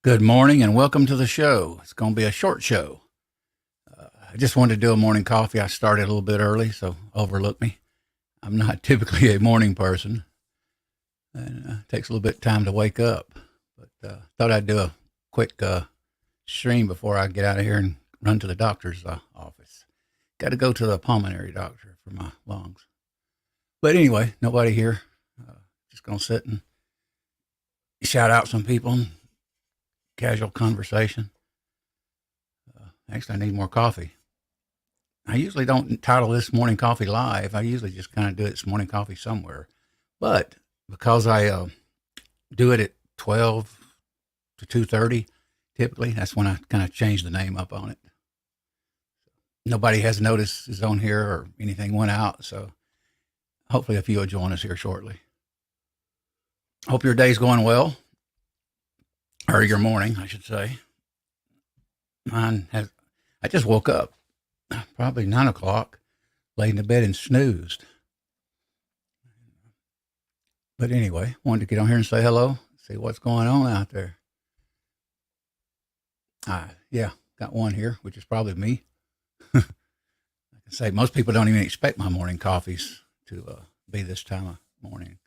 Good morning and welcome to the show. It's going to be a short show. I just wanted to do a morning coffee. I started a little bit early, so overlook me. I'm not typically a morning person, and it takes a little bit of time to wake up. But thought I'd do a quick stream before I get out of here and run to the doctor's office. Got to go to the pulmonary doctor for my lungs. But anyway, nobody here. Just going to sit and shout out some people. Casual conversation. Actually, I need more coffee. I usually don't title this Morning Coffee Live. I usually just kind of do it's Morning Coffee somewhere. But because I do it at 12 to 2:30, typically, that's when I kind of change the name up on it. Nobody has notices on here or anything went out, so hopefully a few will join us here shortly. Hope your day's going well, or your morning, I should say. Mine has. I just woke up, probably 9 o'clock, laid in the bed and snoozed. But anyway, wanted to get on here and say hello, see what's going on out there. Yeah, got one here, which is probably me. I can say most people don't even expect my morning coffees to be this time of morning.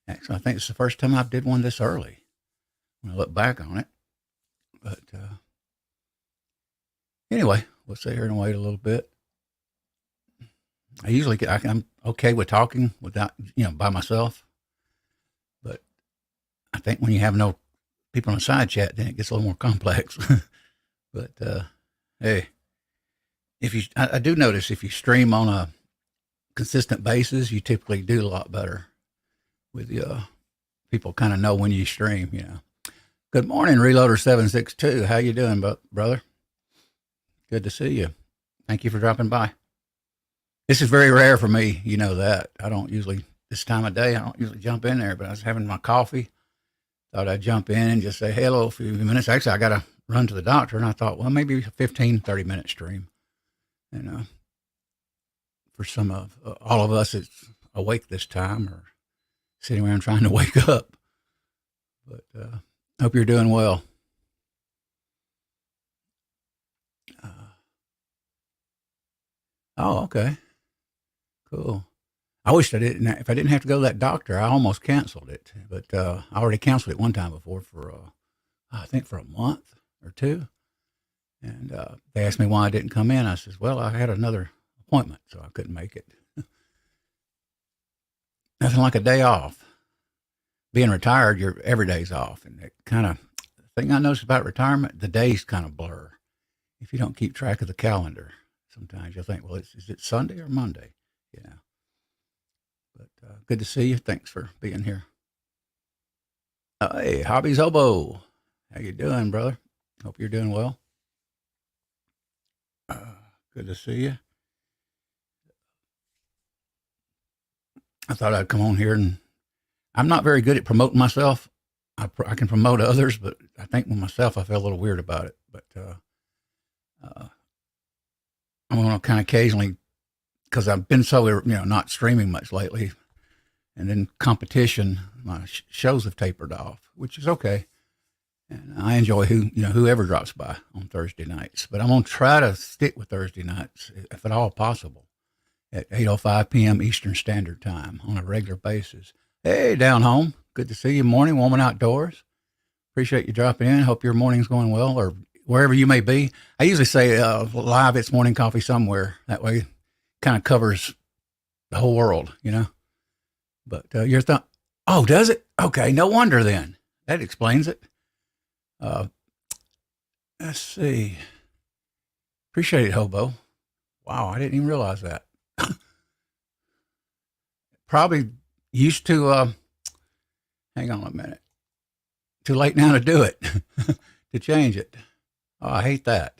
Actually, I think it's the first time I've did one this early when I look back on it. But anyway, we'll sit here and wait a little bit. I'm okay with talking without, by myself. But I think when you have no people on the side chat, then it gets a little more complex. But hey, I do notice if you stream on a consistent basis, you typically do a lot better with people kind of know when you stream. Good morning, Reloader762. How you doing, brother? Good to see you. Thank you for dropping by. This is very rare for me. You know that. I don't usually, this time of day, I don't usually jump in there, but I was having my coffee. Thought I'd jump in and just say hello for a few minutes. Actually, I got to run to the doctor, and I thought, well, maybe a 15, 30-minute stream. For some of all of us, it's awake this time or sitting around trying to wake up. But hope you're doing well. Oh, okay. Cool. I wished I didn't. If I didn't have to go to that doctor, I almost canceled it. But I already canceled it one time before for, I think for a month or two. And they asked me why I didn't come in. I says, well, I had another appointment, so I couldn't make it. Nothing like a day off. Being retired, your every day's off. And it kind of, the thing I noticed about retirement, the days kind of blur. If you don't keep track of the calendar, sometimes you'll think, well, is it Sunday or Monday? But good to see you. Thanks for being here. Hey, Hobby's Oboe. How you doing, brother? Hope you're doing well. Good to see you. I thought I'd come on here, and I'm not very good at promoting myself. I can promote others, but I think with myself, I feel a little weird about it. But I'm going to kind of occasionally, because I've been so not streaming much lately, and then competition, my shows have tapered off, which is okay. And I enjoy whoever drops by on Thursday nights, but I'm going to try to stick with Thursday nights if at all possible at 8:05 p.m. Eastern Standard Time on a regular basis. Hey, down home, good to see you. Morning, woman outdoors. Appreciate you dropping in. Hope your morning's going well, or wherever you may be. I usually say live, it's morning coffee somewhere. That way, kind of covers the whole world, But your thought, oh, does it? Okay, no wonder then. That explains it. Let's see. Appreciate it, Hobo. Wow, I didn't even realize that. Probably used to, hang on a minute. Too late now to do it, to change it. Oh, I hate that.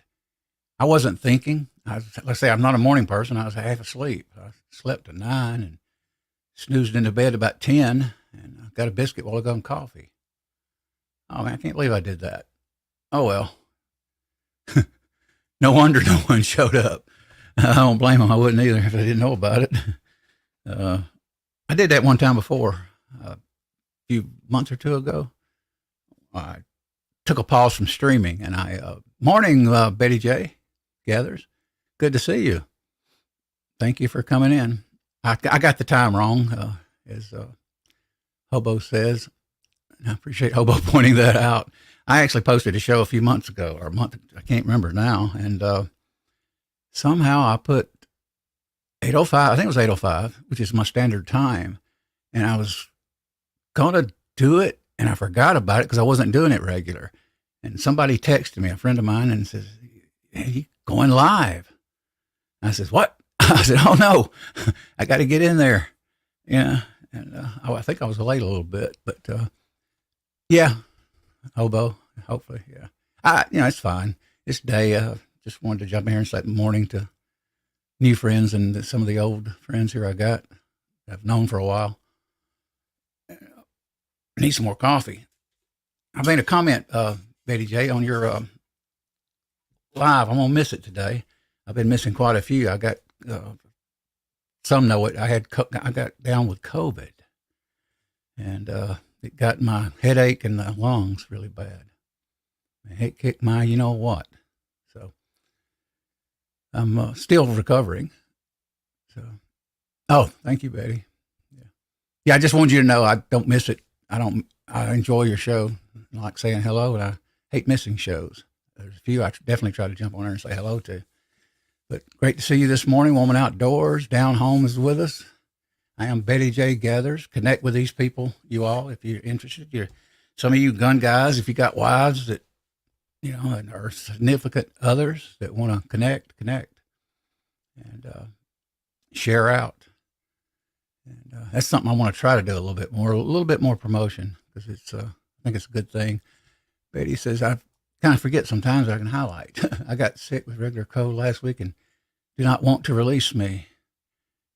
I wasn't thinking. Let's say I'm not a morning person. I was half asleep. I slept at 9 and snoozed into bed about 10 and I got a biscuit while I got coffee. Oh, man, I can't believe I did that. Oh, well. No wonder no one showed up. I don't blame them. I wouldn't either if I didn't know about it. I did that one time before, a few months or two ago. I took a pause from streaming, and morning, Betty J. Gathers. Good to see you. Thank you for coming in. I got the time wrong, as Hobo says. I appreciate Hobo pointing that out. I actually posted a show a few months ago, or a month, I can't remember now, and somehow I put 8:05, I think it was 8:05, which is my standard time, and I was going to do it, and I forgot about it because I wasn't doing it regular. And somebody texted me, a friend of mine, and says, "Hey, you going live?" I says, "What?" I said, "Oh no, I got to get in there." Yeah, and I think I was late a little bit, but yeah, Hobo, hopefully, yeah. It's fine. This day, just wanted to jump in here and say good morning to new friends and some of the old friends here I've known for a while. I need some more coffee. I made a comment, Betty J, on your live. I'm gonna miss it today. I've been missing quite a few. I got some know it. I got down with COVID, and it got my headache and the lungs really bad. It kicked my you know what. So I'm still recovering. So, oh, thank you, Betty. Yeah. I just wanted you to know I don't miss it. I enjoy your show. I like saying hello, and I hate missing shows. There's a few I definitely try to jump on there and say hello to. But great to see you this morning. Woman Outdoors, Down Home is with us. I am Betty J. Gathers. Connect with these people, you all, if you're interested. Some of you gun guys, if you got wives that, and are significant others that want to connect, and share out. And that's something I want to try to do a little bit more promotion, because I think it's a good thing. Betty says, I kind of forget sometimes I can highlight. I got sick with regular cold last week and do not want to release me.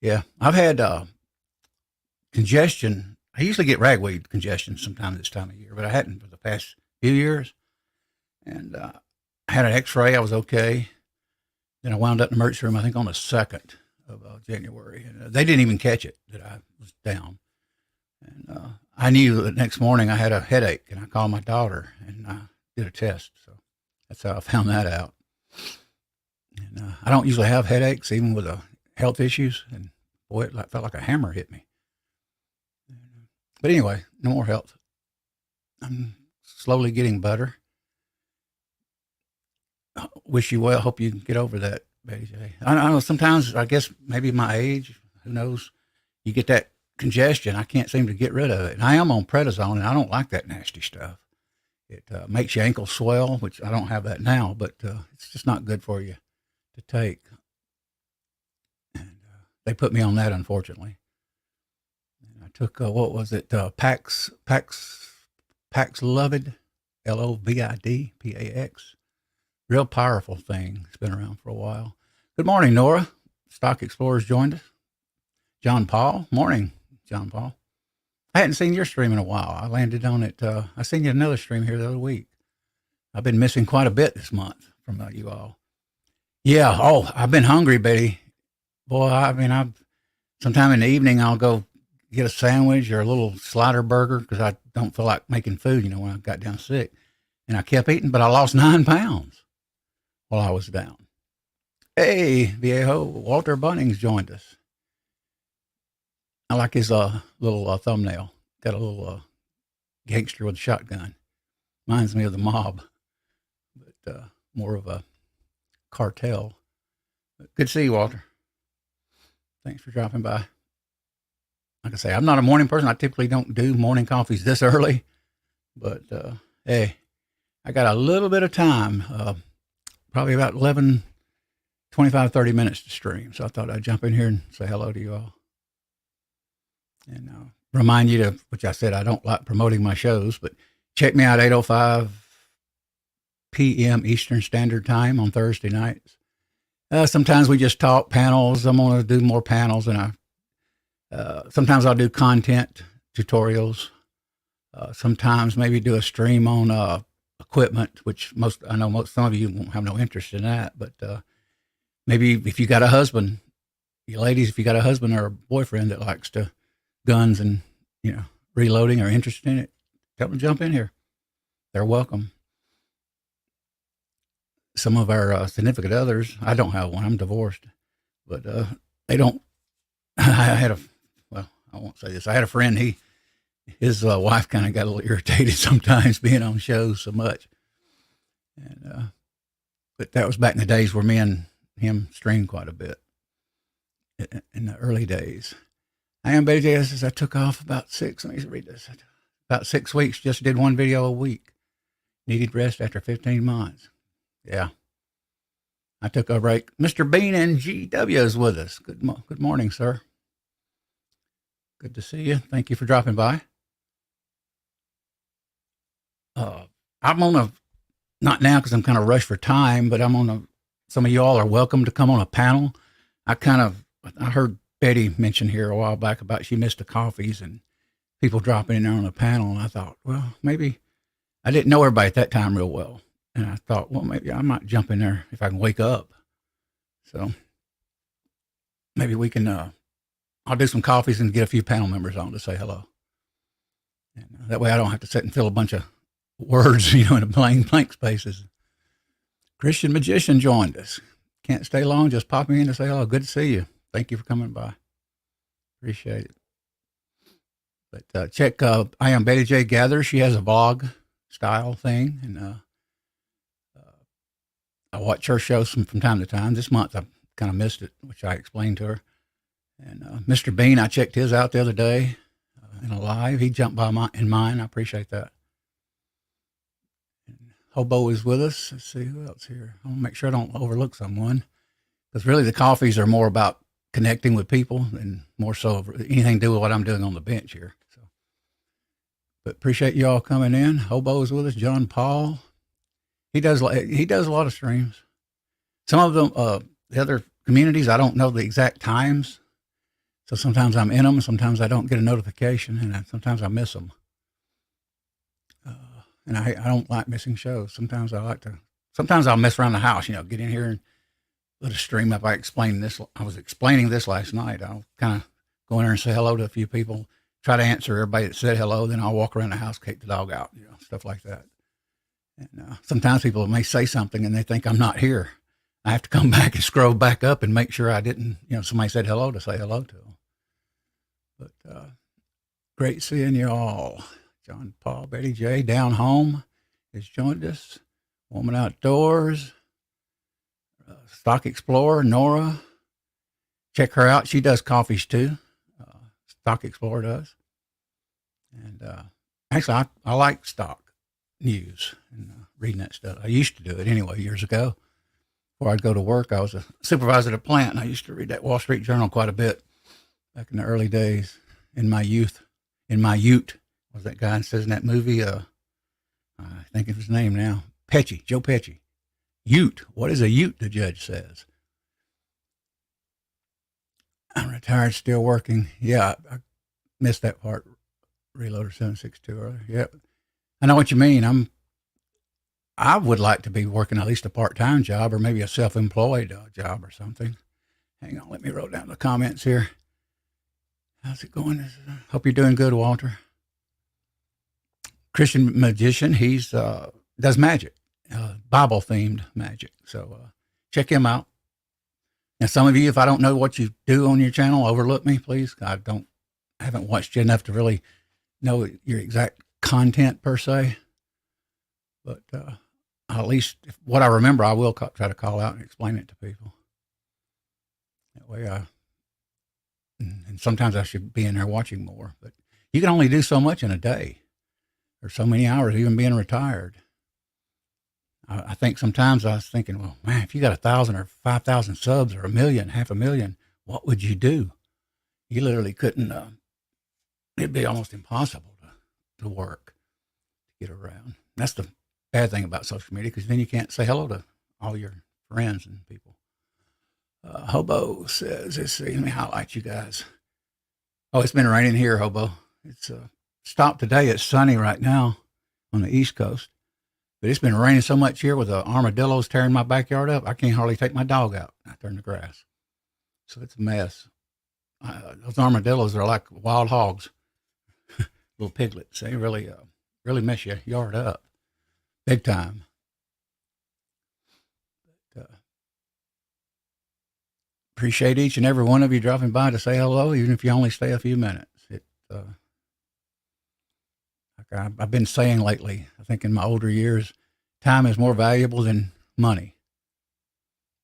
Yeah, I've had congestion. I usually get ragweed congestion sometime this time of year, but I hadn't for the past few years. And I had an x-ray. I was okay. Then I wound up in the emergency room, I think on the 2nd of January. And they didn't even catch it that I was down. And I knew the next morning I had a headache, and I called my daughter and I did a test. So that's how I found that out. And I don't usually have headaches, even with health issues. And boy, it felt like a hammer hit me. But anyway, no more health. I'm slowly getting better. Wish you well. Hope you can get over that, Betty J. I know sometimes, I guess maybe my age, who knows, you get that congestion. I can't seem to get rid of it. And I am on prednisone, and I don't like that nasty stuff. It makes your ankles swell, which I don't have that now, but it's just not good for you to take. And they put me on that, unfortunately. And I took, what was it, Paxlovid, Lovid, PAX. Real powerful thing. It's been around for a while. Good morning, Nora. Stock Explorers joined us. John Paul. Morning, John Paul. I hadn't seen your stream in a while. I landed on it. I seen you another stream here the other week. I've been missing quite a bit this month from you all. Yeah. Oh, I've been hungry, Betty. Boy, sometime in the evening, I'll go get a sandwich or a little slider burger because I don't feel like making food, when I got down sick. And I kept eating, but I lost 9 pounds while I was down. Hey, Viejo, Walter Bunnings joined us. I like his little thumbnail. Got a little gangster with a shotgun. Reminds me of the mob, but more of a cartel. But good to see you, Walter. Thanks for dropping by. Like I say, I'm not a morning person. I typically don't do morning coffees this early, but hey, I got a little bit of time, probably about 25, 30 minutes to stream. So I thought I'd jump in here and say hello to you all. And remind you to, which I said I don't like promoting my shows, but check me out 8:05 p.m. Eastern Standard Time on Thursday nights. Sometimes we just talk panels. I'm going to do more panels, and sometimes I'll do content tutorials. Sometimes maybe do a stream on equipment, which some of you won't have no interest in that, but maybe if you got a husband, you ladies, if you got a husband or a boyfriend that likes to guns and reloading or interested in it, tell them to jump in here. They're welcome. some of our significant others, I don't have one, I'm divorced, but they don't. I had a, well, I won't say this. I had a friend, his wife kind of got a little irritated sometimes being on shows so much. And, but that was back in the days where me and him streamed quite a bit in the early days. I am Betty J. Says I took off let me read this. About 6 weeks, just did one video a week. Needed rest after 15 months. Yeah. I took a break. Mr. Bean and GW is with us. Good morning, sir. Good to see you. Thank you for dropping by. I'm on a, not now because I'm kind of rushed for time, but some of y'all are welcome to come on a panel. I heard Betty mention here a while back about she missed the coffees and people dropping in there on a panel. And I thought, well, maybe I didn't know everybody at that time real well. And I thought, well, maybe I might jump in there if I can wake up. So maybe we can, I'll do some coffees and get a few panel members on to say hello. And that way I don't have to sit and fill a bunch of words, in a blank spaces. Christian Magician joined us. Can't stay long, just popping in to say hello. Good to see you. Thank you for coming by. Appreciate it. But check, I am Betty J. Gather. She has a vlog style thing, and I watch her shows from time to time. This month I kind of missed it, which I explained to her. And Mr. Bean, I checked his out the other day in a live. He jumped by in mine. I appreciate that. And Hobo is with us. Let's see who else here. I want to make sure I don't overlook someone, because really the coffees are more about connecting with people and more so anything to do with what I'm doing on the bench here. So, but appreciate you all coming in. Hobo is with us. John Paul. He does a lot of streams. Some of them, the other communities, I don't know the exact times. So sometimes I'm in them, sometimes I don't get a notification, and sometimes I miss them. And I don't like missing shows. Sometimes I'll mess around the house, get in here and let a stream up. I was explaining this last night. I'll kind of go in there and say hello to a few people, try to answer everybody that said hello. Then I'll walk around the house, take the dog out, stuff like that. And sometimes people may say something and they think I'm not here. I have to come back and scroll back up and make sure I didn't, somebody said hello to say hello to them. But great seeing you all. John Paul, Betty J. Down Home has joined us. Woman Outdoors, Stock Explorer, Nora. Check her out. She does coffees too. Stock Explorer does. And actually, I like stock news and reading that stuff. I used to do it anyway years ago. Before I'd go to work, I was a supervisor at a plant, and I used to read that Wall Street Journal quite a bit back in the early days in my youth. In my ute, was that guy that says in that movie, I think of his name now, Joe Pesci. Ute. What is a ute, the judge says. I'm retired, still working. Yeah, I missed that part. Reloader 762 earlier. Yep. I know what you mean. I would like to be working at least a part-time job or maybe a self-employed job or something. Hang on, let me roll down the comments here. How's it going? Hope you're doing good, Walter. Christian Magician, he's does magic, Bible-themed magic. So check him out. Now, some of you, if I don't know what you do on your channel, overlook me, please. I haven't watched you enough to really know your exact content per se. But at least what I remember, I will try to call out and explain it to people. That way and sometimes I should be in there watching more, but you can only do so much in a day or so many hours, even being retired. I think sometimes I was thinking, well, man, if you got 1,000 or 5,000 subs or 1 million, 500,000, what would you do? You literally couldn't, it'd be almost impossible to work, to get around. That's the bad thing about social media, because then you can't say hello to all your friends and people. Hobo says, let's see, let me highlight you guys. Oh, it's been raining here, Hobo. It's stopped today. It's sunny right now on the East Coast. But it's been raining so much here with the armadillos tearing my backyard up, I can't hardly take my dog out out there in the grass. So it's a mess. Those armadillos are like wild hogs, little piglets. They really, really mess your yard up big time. appreciate each and every one of you dropping by to say hello, even if you only stay a few minutes. Like I've been saying lately, I think in my older years, time is more valuable than money.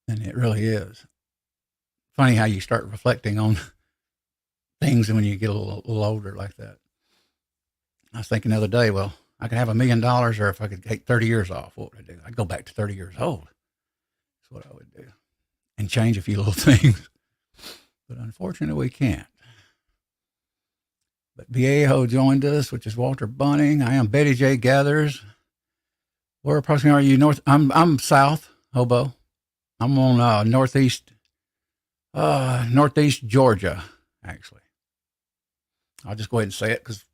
And it really is. Funny how you start reflecting on things when you get a little older like that. I was thinking the other day, well, I could have $1 million, or if I could take 30 years off, what would I do? I'd go back to 30 years old. That's what I would do. And change a few little things. But unfortunately, we can't. But Viejo joined us, which is Walter Bunning. I am Betty J. Gathers. Where approximately are you? I'm south, Hobo. I'm on northeast Georgia, actually. I'll just go ahead and say it because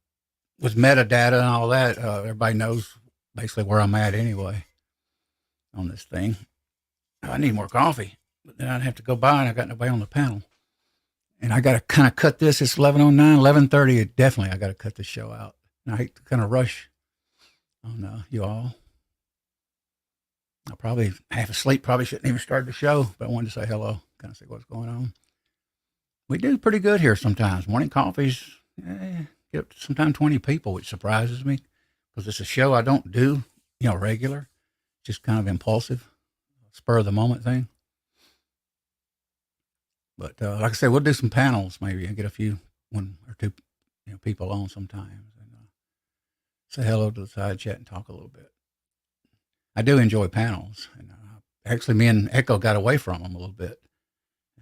with metadata and all that, everybody knows basically where I'm at anyway on this thing. I need more coffee, but then I'd have to go by and I got nobody on the panel. And I got to kind of cut this. It's 11:09, 11:30. Definitely, I got to cut this show out. And I hate to kind of rush on you all. I probably half asleep, probably shouldn't even start the show, but I wanted to say hello, kind of see what's going on. We do pretty good here sometimes. Morning coffees, get up to sometimes 20 people, which surprises me because it's a show I don't do, regular, just kind of impulsive, spur of the moment thing. But like I said, we'll do some panels maybe and get one or two people on sometimes and say hello to the side chat and talk a little bit. I do enjoy panels, and actually, me and Echo got away from them a little bit.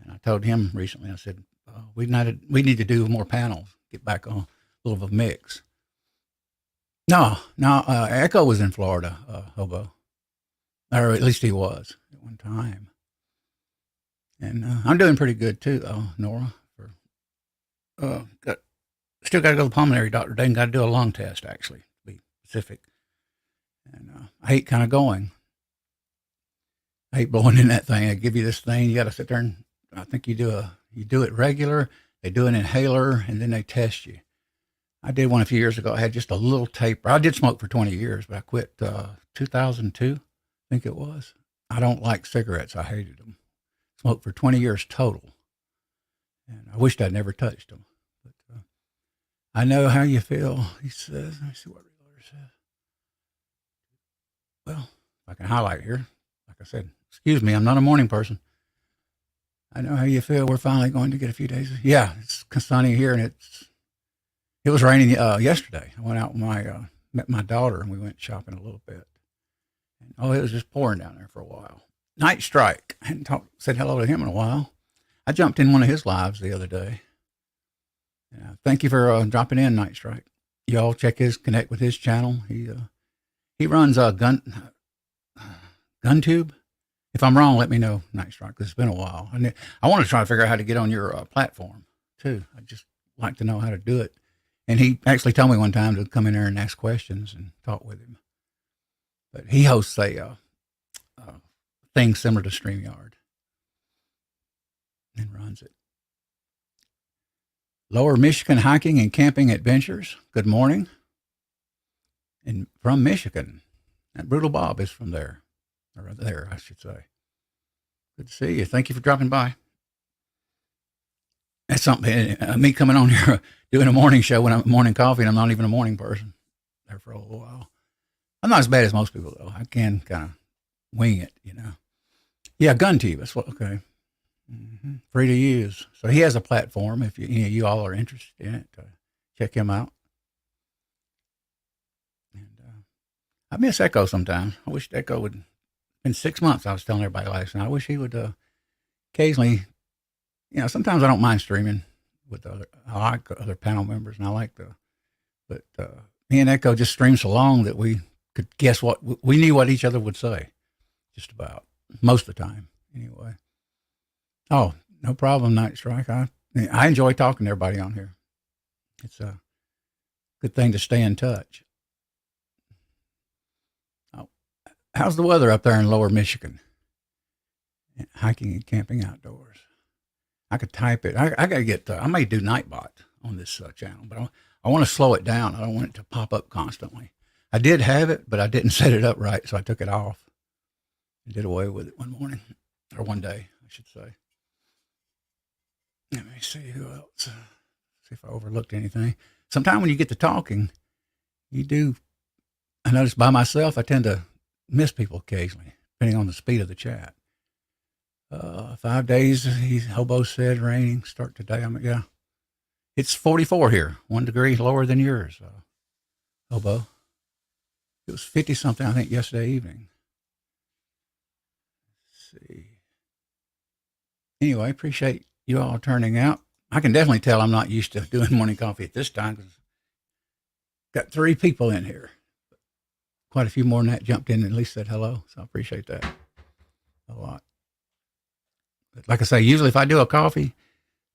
And I told him recently, I said, we need to do more panels, get back on a little of a mix. No, Echo was in Florida, Hobo, or at least he was at one time. And I'm doing pretty good too, though, Nora. Still got to go to the pulmonary doctor today and got to do a lung test, actually, to be specific. And I hate kind of going. I hate blowing in that thing. They give you this thing. You got to sit there and I think you do it regular. They do an inhaler and then they test you. I did one a few years ago. I had just a little taper. I did smoke for 20 years, but I quit 2002, I think it was. I don't like cigarettes. I hated them. Smoked for 20 years total. And I wished I'd never touched them. But I know how you feel, he says. Let me see what Reloader says. Well, if I can highlight here, like I said, excuse me, I'm not a morning person. I know how you feel. We're finally going to get a few days. Yeah, it's sunny here, and it was raining yesterday. I went out with met my daughter, and we went shopping a little bit. And, it was just pouring down there for a while. Night Strike. I hadn't said hello to him in a while. I jumped in one of his lives the other day. Thank you for dropping in, Night Strike. Y'all connect with his channel. He runs a GunTube. If I'm wrong, let me know, Night Strike, because it's been a while. And I want to try to figure out how to get on your platform, too. I'd just like to know how to do it. And he actually told me one time to come in there and ask questions and talk with him. But he hosts a thing similar to StreamYard and runs it. Lower Michigan Hiking and Camping Adventures. Good morning. And from Michigan. And Brutal Bob is from there. Or there, I should say. Good to see you. Thank you for dropping by. That's something, me coming on here doing a morning show when I'm morning coffee and I'm not even a morning person there for a little while. I'm not as bad as most people, though. I can kind of wing it, Yeah, GunTube. That's what, okay. Mm-hmm. Free to use. So he has a platform if you all are interested in it. Check him out. And I miss Echo sometimes. I wish Echo would. In 6 months, I was telling everybody last night. I wish he would occasionally. Sometimes I don't mind streaming with I like other panel members, and I like but me and Echo just streamed so long that we could guess what we knew what each other would say, just about most of the time, anyway. Oh, no problem, Night Strike. I enjoy talking to everybody on here. It's a good thing to stay in touch. Oh, how's the weather up there in Lower Michigan? Hiking and camping outdoors. I could type it. I got to get. I may do Nightbot on this channel, but I want to slow it down. I don't want it to pop up constantly. I did have it, but I didn't set it up right, so I took it off. I did away with it one morning, or one day, I should say. Let me see who else. See if I overlooked anything. Sometimes when you get to talking, you do. I notice by myself, I tend to miss people occasionally, depending on the speed of the chat. 5 days, Hobo said, raining, start today. Yeah. It's 44 here, 1 degree lower than yours, Hobo. It was 50 something, I think, yesterday evening. Let's see. Anyway, appreciate you all turning out. I can definitely tell I'm not used to doing morning coffee at this time because got 3 people in here. Quite a few more than that jumped in and at least said hello, so I appreciate that a lot. But like I say, usually if I do a coffee,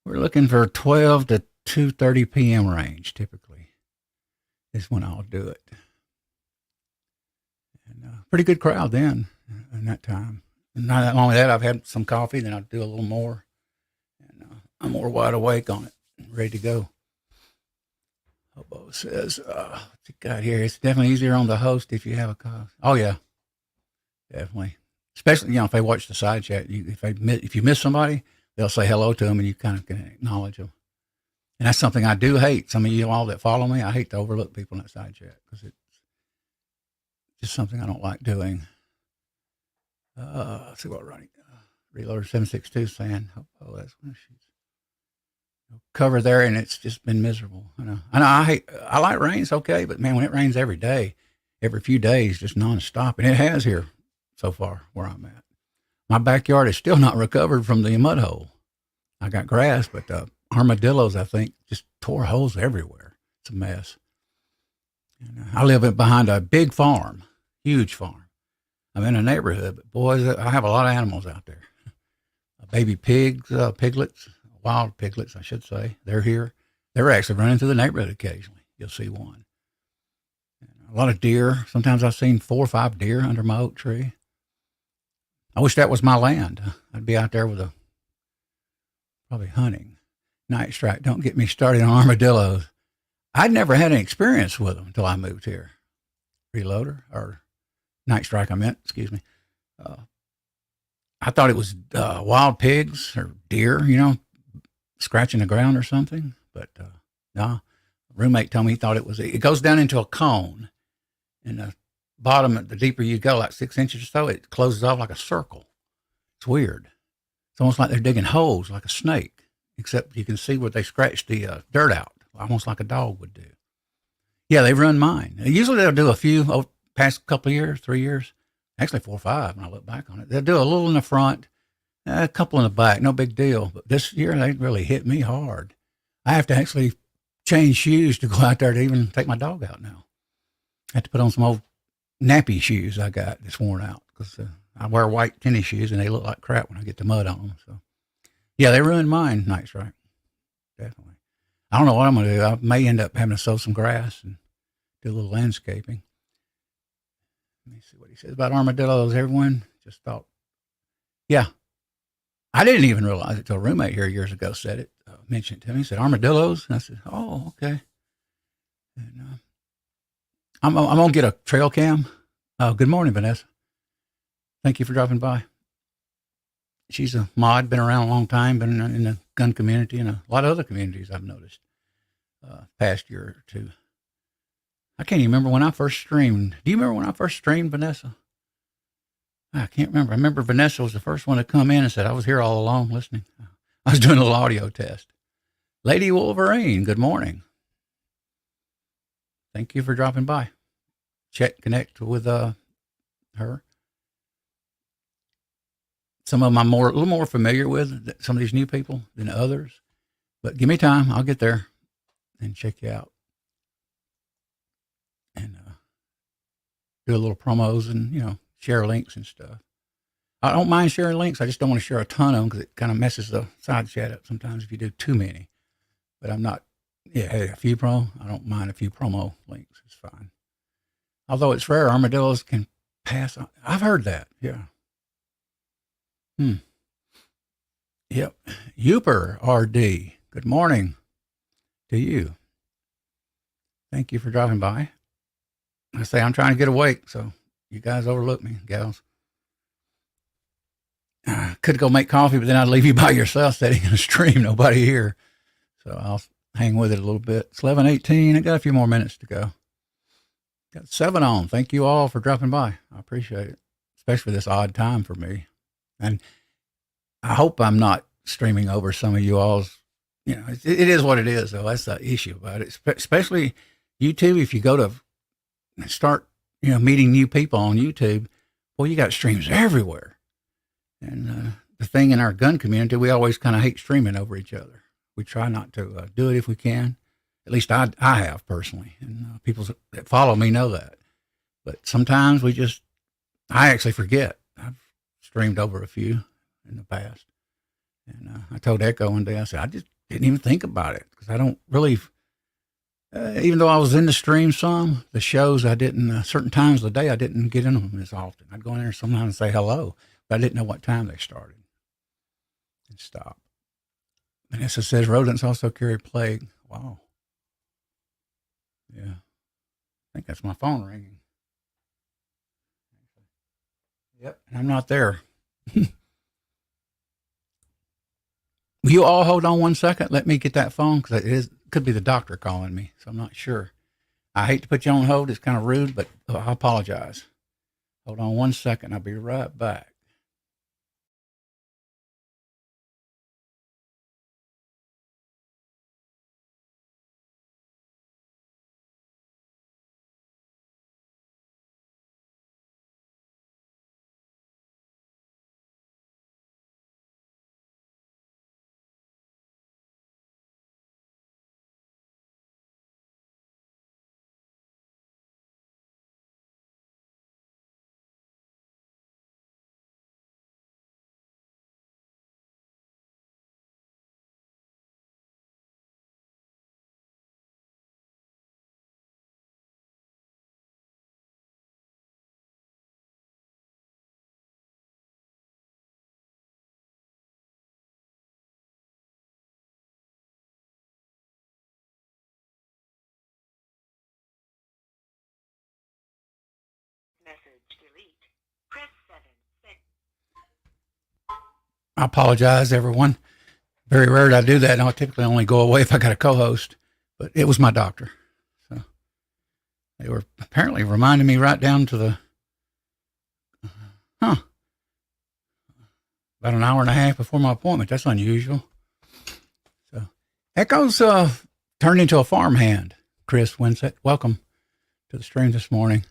we're looking for 12 to 2:30 p.m. range typically is when I'll do it. And pretty good crowd then in that time. And not that long that I've had some coffee, then I'll do a little more. And I'm more wide awake on it, ready to go. Hobo says, what's it got here? It's definitely easier on the host if you have a coffee. Oh, yeah, definitely. Especially, if they watch the side chat. If you miss somebody, they'll say hello to them and you kind of can acknowledge them. And that's something I do hate. Some of you all that follow me, I hate to overlook people in that side chat because it's just something I don't like doing. Let's see what running. Reloader 762 saying, oh, that's when she's cover there, and it's just been miserable. I know. I like rain. It's okay, but man, when it rains every day, every few days, just nonstop, and it has here so far where I'm at. My backyard is still not recovered from the mud hole. I got grass, but armadillos, I think, just tore holes everywhere. It's a mess. And, I live behind a big farm, huge farm. I'm in a neighborhood, but boys, I have a lot of animals out there. Baby pigs, piglets, wild piglets, I should say. They're here. They're actually running through the neighborhood occasionally. You'll see one. And a lot of deer. Sometimes I've seen 4 or 5 deer under my oak tree. I wish that was my land. I'd be out there with probably hunting. Night strike. Don't get me started on armadillos. I'd never had any experience with them until I moved here. Reloader, or night strike, excuse me. I thought it was wild pigs or deer, scratching the ground or something. But no, roommate told me he thought it goes down into a cone. And the bottom, the deeper you go, like 6 inches or so, it closes off like a circle. It's weird. It's almost like they're digging holes like a snake, except you can see where they scratch the dirt out, almost like a dog would do. Yeah, they've run mine. Usually they'll do a few past couple of years, 3 years. Actually 4 or 5 when I look back on it. They'll do a little in the front, a couple in the back, no big deal. But this year they really hit me hard. I have to actually change shoes to go out there to even take my dog out now. I have to put on some old nappy shoes I got that's worn out because I wear white tennis shoes and they look like crap when I get the mud on them. So, yeah, they ruined mine. Night strike, definitely. I don't know what I'm going to do. I may end up having to sow some grass and do a little landscaping. Let me see what he says about armadillos. Everyone just thought, yeah. I didn't even realize it till a roommate here years ago said it, mentioned it to me. He said, armadillos? And I said, oh, okay. And I'm going to get a trail cam. Good morning, Vanessa. Thank you for dropping by. She's a mod, been around a long time, been in the gun community and a lot of other communities I've noticed past year or two. I can't even remember when I first streamed. Do you remember when I first streamed, Vanessa? I can't remember. I remember Vanessa was the first one to come in and said, I was here all along listening. I was doing a little audio test. Lady Wolverine, good morning. Thank you for dropping by. Connect with her. Some of them I'm a little more familiar with, some of these new people than others. But give me time. I'll get there and check you out. And do a little promos and, share links and stuff. I don't mind sharing links. I just don't want to share a ton of them because it kind of messes the side chat up sometimes if you do too many. But I'm not, hey, a few I don't mind a few promo links. It's fine. Although it's rare, armadillos can pass on. I've heard that, yeah. Yep. Uper RD, good morning to you. Thank you for dropping by. I say I'm trying to get awake, so you guys overlook me, gals. could go make coffee, but then I'd leave you by yourself sitting in a stream, nobody here. So I'll hang with it a little bit. It's 11:18. I got a few more minutes to go. Got 7 on. Thank you all for dropping by. I appreciate it, especially this odd time for me. And I hope I'm not streaming over some of you all's. It is what it is, though. That's the issue about it. Especially YouTube. If you go to start, meeting new people on YouTube, well, you got streams everywhere. And the thing in our gun community, we always kind of hate streaming over each other. We try not to do it if we can. At least I have personally, and people that follow me know that. But sometimes I actually forget. I've streamed over a few in the past. And I told Echo one day, I said, I just didn't even think about it because I don't really, even though I was in the stream some, the shows I didn't, certain times of the day, I didn't get in them as often. I'd go in there sometimes and say hello, but I didn't know what time they started and stop. Vanessa says rodents also carry plague. Wow. Yeah. I think that's my phone ringing. Yep. And I'm not there. Will you all hold on 1 second? Let me get that phone because it could be the doctor calling me, so I'm not sure. I hate to put you on hold. It's kind of rude, but I apologize. Hold on 1 second. I'll be right back. Message delete. Press 7. I apologize, everyone. Very rare I do that. And I typically only go away if I got a co-host, but it was my doctor. So they were apparently reminding me right down to the, about an hour and a half before my appointment. That's unusual. So Echo's turned into a farmhand. Chris Winsett, welcome to the stream this morning.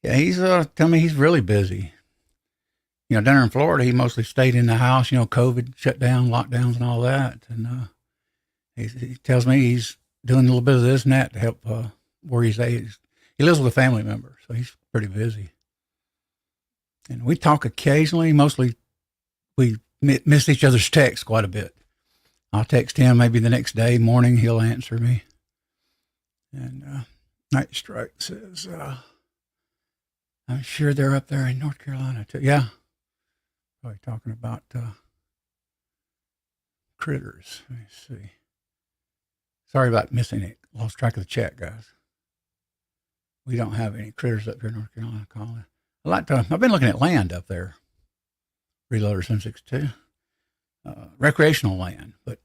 Yeah, he's telling me he's really busy. Down there in Florida, he mostly stayed in the house, COVID shut down, lockdowns and all that. And he tells me he's doing a little bit of this and that to help where he's at. He lives with a family member, so he's pretty busy. And we talk occasionally. Mostly we miss each other's texts quite a bit. I'll text him maybe the next day, morning, he'll answer me. And Night Strike says, I'm sure they're up there in North Carolina too. Yeah. Probably talking about critters. Let me see. Sorry about missing it. Lost track of the chat, guys. We don't have any critters up here in North Carolina, Colin. I've been looking at land up there. Reloader 762. Recreational land, but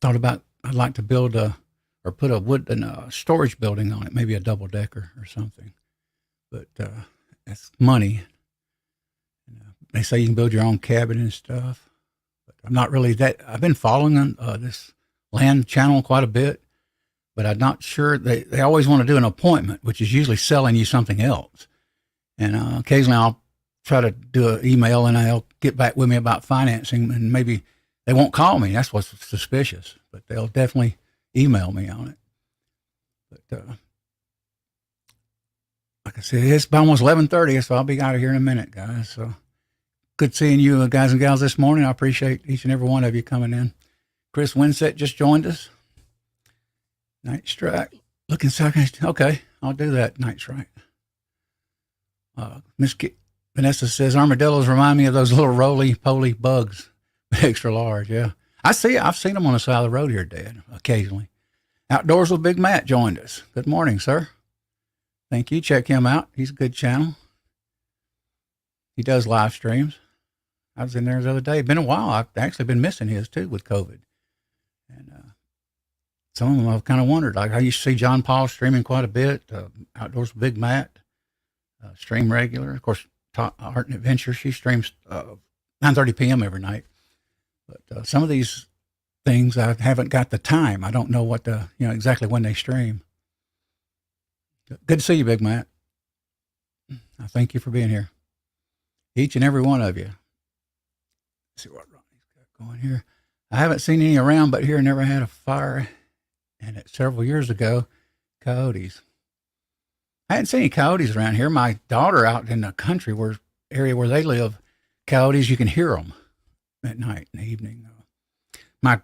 thought about I'd like to build or put a wooden storage building on it, maybe a double decker or something. But that's money. They say you can build your own cabin and stuff, but I'm not really that. I've been following this land channel quite a bit, but I'm not sure. They always want to do an appointment, which is usually selling you something else. And occasionally I'll try to do an email and they'll get back with me about financing, and maybe they won't call me. That's what's suspicious, but they'll definitely email me on it. But like I said, it's almost 11:30, so I'll be out of here in a minute, guys. So good seeing you guys and gals this morning. I appreciate each and every one of you coming in. Chris Winsett just joined us. Night Strike. Looking second. Okay, I'll do that, Night Strike. Miss Vanessa says, armadillos remind me of those little roly-poly bugs, extra large, yeah. I've seen them on the side of the road here, Dad, occasionally. Outdoors with Big Matt joined us. Good morning, sir. Thank you. Check him out. He's a good channel. He does live streams. I was in there the other day. Been a while. I've actually been missing his too with COVID. And some of them I've kind of wondered. Like I used to see John Paul streaming quite a bit. Outdoors with Big Matt, stream regular. Of course, Art and Adventure, she streams 9:30 p.m. every night. But some of these things I haven't got the time. I don't know exactly when they stream. Good to see you, Big Matt. I thank you for being here. Each and every one of you. Let's see what Ronnie's got going here. I haven't seen any around, but here never had a fire. And it's several years ago, coyotes. I hadn't seen any coyotes around here. My daughter out in the country area where they live, coyotes, you can hear them at night in the evening. My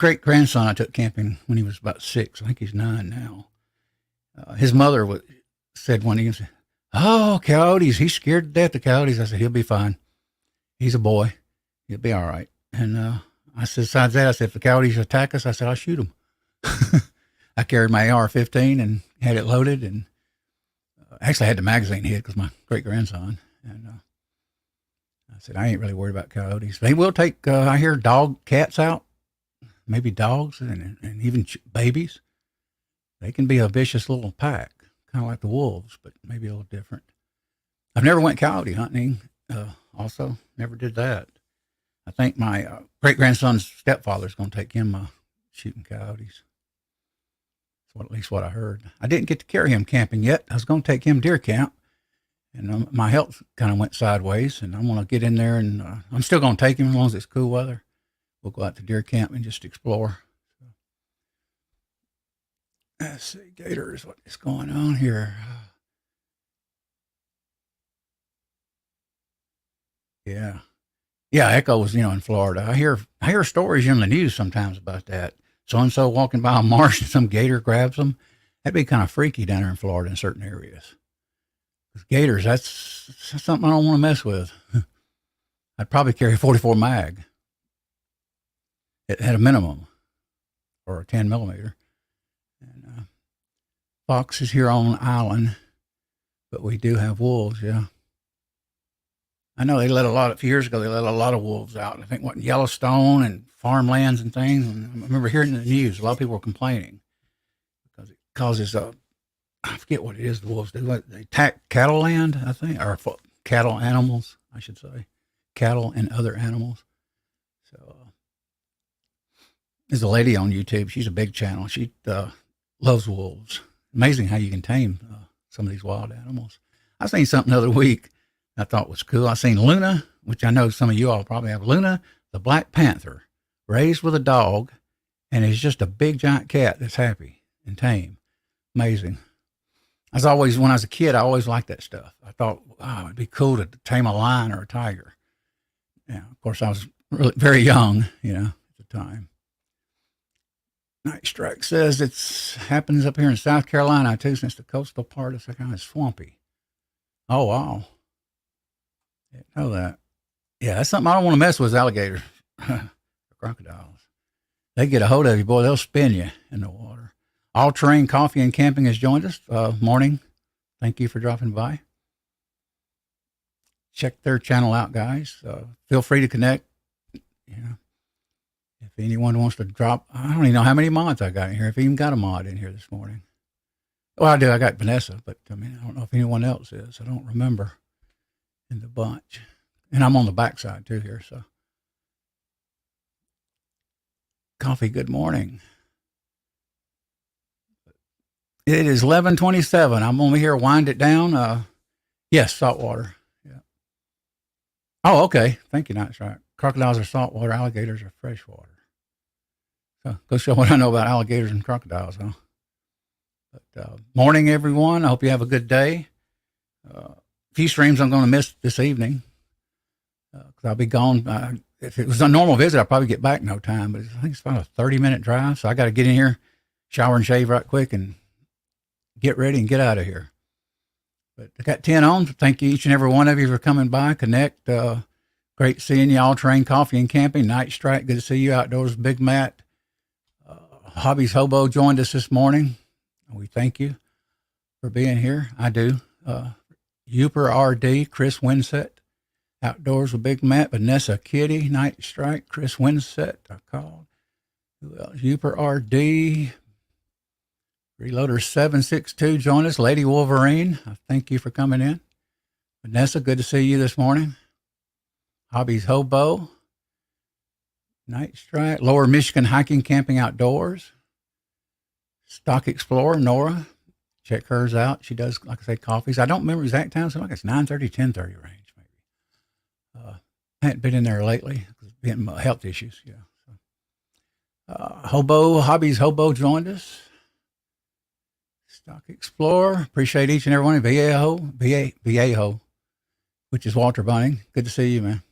great-grandson I took camping when he was about 6. I think he's 9 now. His mother said one evening, "Oh, coyotes, he's scared to death of coyotes." I said, "He'll be fine. He's a boy. He'll be all right." And I said, besides that, I said, if the coyotes attack us, I said, I'll shoot them. I carried my AR-15 and had it loaded, and actually I had the magazine hid because my great-grandson. And I said, I ain't really worried about coyotes. They will take, I hear cats out, maybe dogs, and even babies. They can be a vicious little pack, kind of like the wolves, but maybe a little different. I've never went coyote hunting. Also, never did that. I think my great-grandson's stepfather's going to take him shooting coyotes. That's at least what I heard. I didn't get to carry him camping yet. I was going to take him deer camp, and my health kind of went sideways, and I'm going to get in there, and I'm still going to take him as long as it's cool weather. We'll go out to deer camp and just explore. Let's see, gators, what is going on here? Yeah. Yeah, echoes, in Florida. I hear stories in the news sometimes about that. So-and-so walking by a marsh and some gator grabs them. That'd be kind of freaky down there in Florida in certain areas. Gators, that's something I don't want to mess with. I'd probably carry a 44 mag. It had a minimum, or a 10 millimeter. And foxes here on the island, but we do have wolves, yeah. I know they a few years ago, they let a lot of wolves out. I think in Yellowstone and farmlands and things. And I remember hearing in the news, a lot of people were complaining because it causes, I forget what it is the wolves do. They attack cattle land, I think, or cattle animals, I should say. Cattle and other animals. So there's a lady on YouTube. She's a big channel. She loves wolves. Amazing how you can tame some of these wild animals. I seen something the other week I thought was cool. I seen Luna, which I know some of you all probably have. Luna, the black panther, raised with a dog, and is just a big giant cat that's happy and tame. Amazing. When I was a kid, I always liked that stuff. I thought, wow, it'd be cool to tame a lion or a tiger. Yeah, of course, I was really very young, at the time. Night Strike says it happens up here in South Carolina too, since the coastal part is kind of swampy. Oh, wow. Didn't know that. Yeah, that's something I don't want to mess with, alligators. Crocodiles. They get a hold of you, boy, they'll spin you in the water. All Terrain Coffee and Camping has joined us. Morning. Thank you for dropping by. Check their channel out, guys. Feel free to connect. If anyone wants to drop, I don't even know how many mods I got in here. If I even got a mod in here this morning. Well, I do. I got Vanessa, but I don't know if anyone else is. I don't remember in the bunch. And I'm on the backside too here, so. Coffee, good morning. It is 11:27. I'm over here, wind it down. Yes, saltwater. Yeah. Oh, okay. Thank you, that's right. Crocodiles are saltwater, alligators are freshwater. So go show what I know about alligators and crocodiles, huh? But morning, everyone. I hope you have a good day. A few streams I'm going to miss this evening because I'll be gone. If it was a normal visit, I'd probably get back in no time, but I think it's about a 30-minute drive, so I got to get in here, shower and shave right quick, and get ready and get out of here. But I got 10 on. Thank you, each and every one of you, for coming by. Connect. Great seeing you. All Terrain Coffee and Camping. Night Strike. Good to see you outdoors. Big Matt. Hobbies Hobo joined us this morning. We thank you for being here. I do. Uper RD, Chris Winsett. Outdoors with Big Matt, Vanessa Kitty, Night Strike, Chris Winsett, I called. Who else? Uper RD, Reloader 762, join us. Lady Wolverine, thank you for coming in. Vanessa, good to see you this morning. Hobbies Hobo, Night Strike, Lower Michigan Hiking, Camping Outdoors. Stock Explorer, Nora, check hers out. She does, like I say, coffees. I don't remember exact time, so like it's 9:30, 10:30 range. I hadn't been in there lately because it's been health issues. Yeah. So, Hobbies Hobo joined us. Stock Explorer. Appreciate each and every one of Vallejo, which is Walter Bunning. Good to see you, man.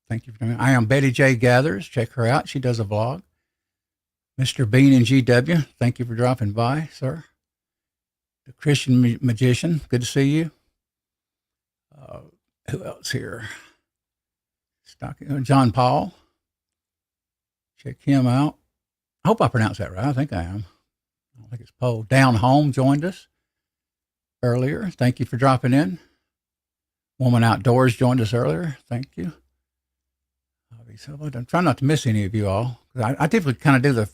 Thank you for coming. I am Betty J. Gathers. Check her out. She does a vlog. Mr. Bean and GW. Thank you for dropping by, sir. The Christian Magician. Good to see you. Who else here? John Paul. Check him out. I hope I pronounced that right. I think I am. I don't think it's Paul. Down Home joined us earlier. Thank you for dropping in. Woman Outdoors joined us earlier. Thank you. I'm trying not to miss any of you all. I typically kind of do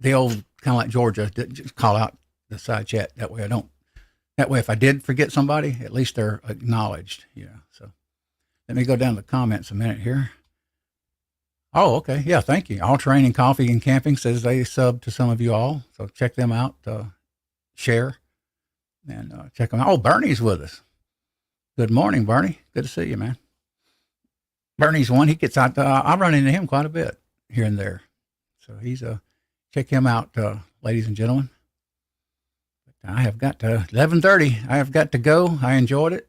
the old, kind of like Georgia, just call out the side chat. That way if I did forget somebody, at least they're acknowledged. Yeah. So let me go down to the comments a minute here. Oh, okay. Yeah, thank you. All Terrain and Coffee and Camping says they sub to some of you all. So check them out, share, and check them out. Oh, Bernie's with us. Good morning, Bernie. Good to see you, man. Bernie's one. He gets out. I run into him quite a bit here and there. So check him out, ladies and gentlemen. I have got to 11:30. I have got to go. I enjoyed it.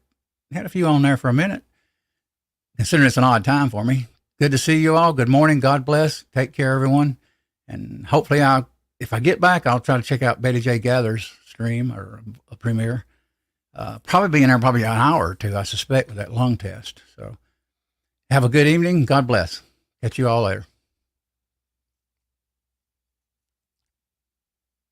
Had a few on there for a minute. Considering it's an odd time for me. Good to see you all. Good morning. God bless. Take care, everyone. And hopefully if I get back, I'll try to check out Betty J. Gather's stream or a premiere. Probably be in there probably an hour or two, I suspect, with that lung test. So have a good evening. God bless. Catch you all later.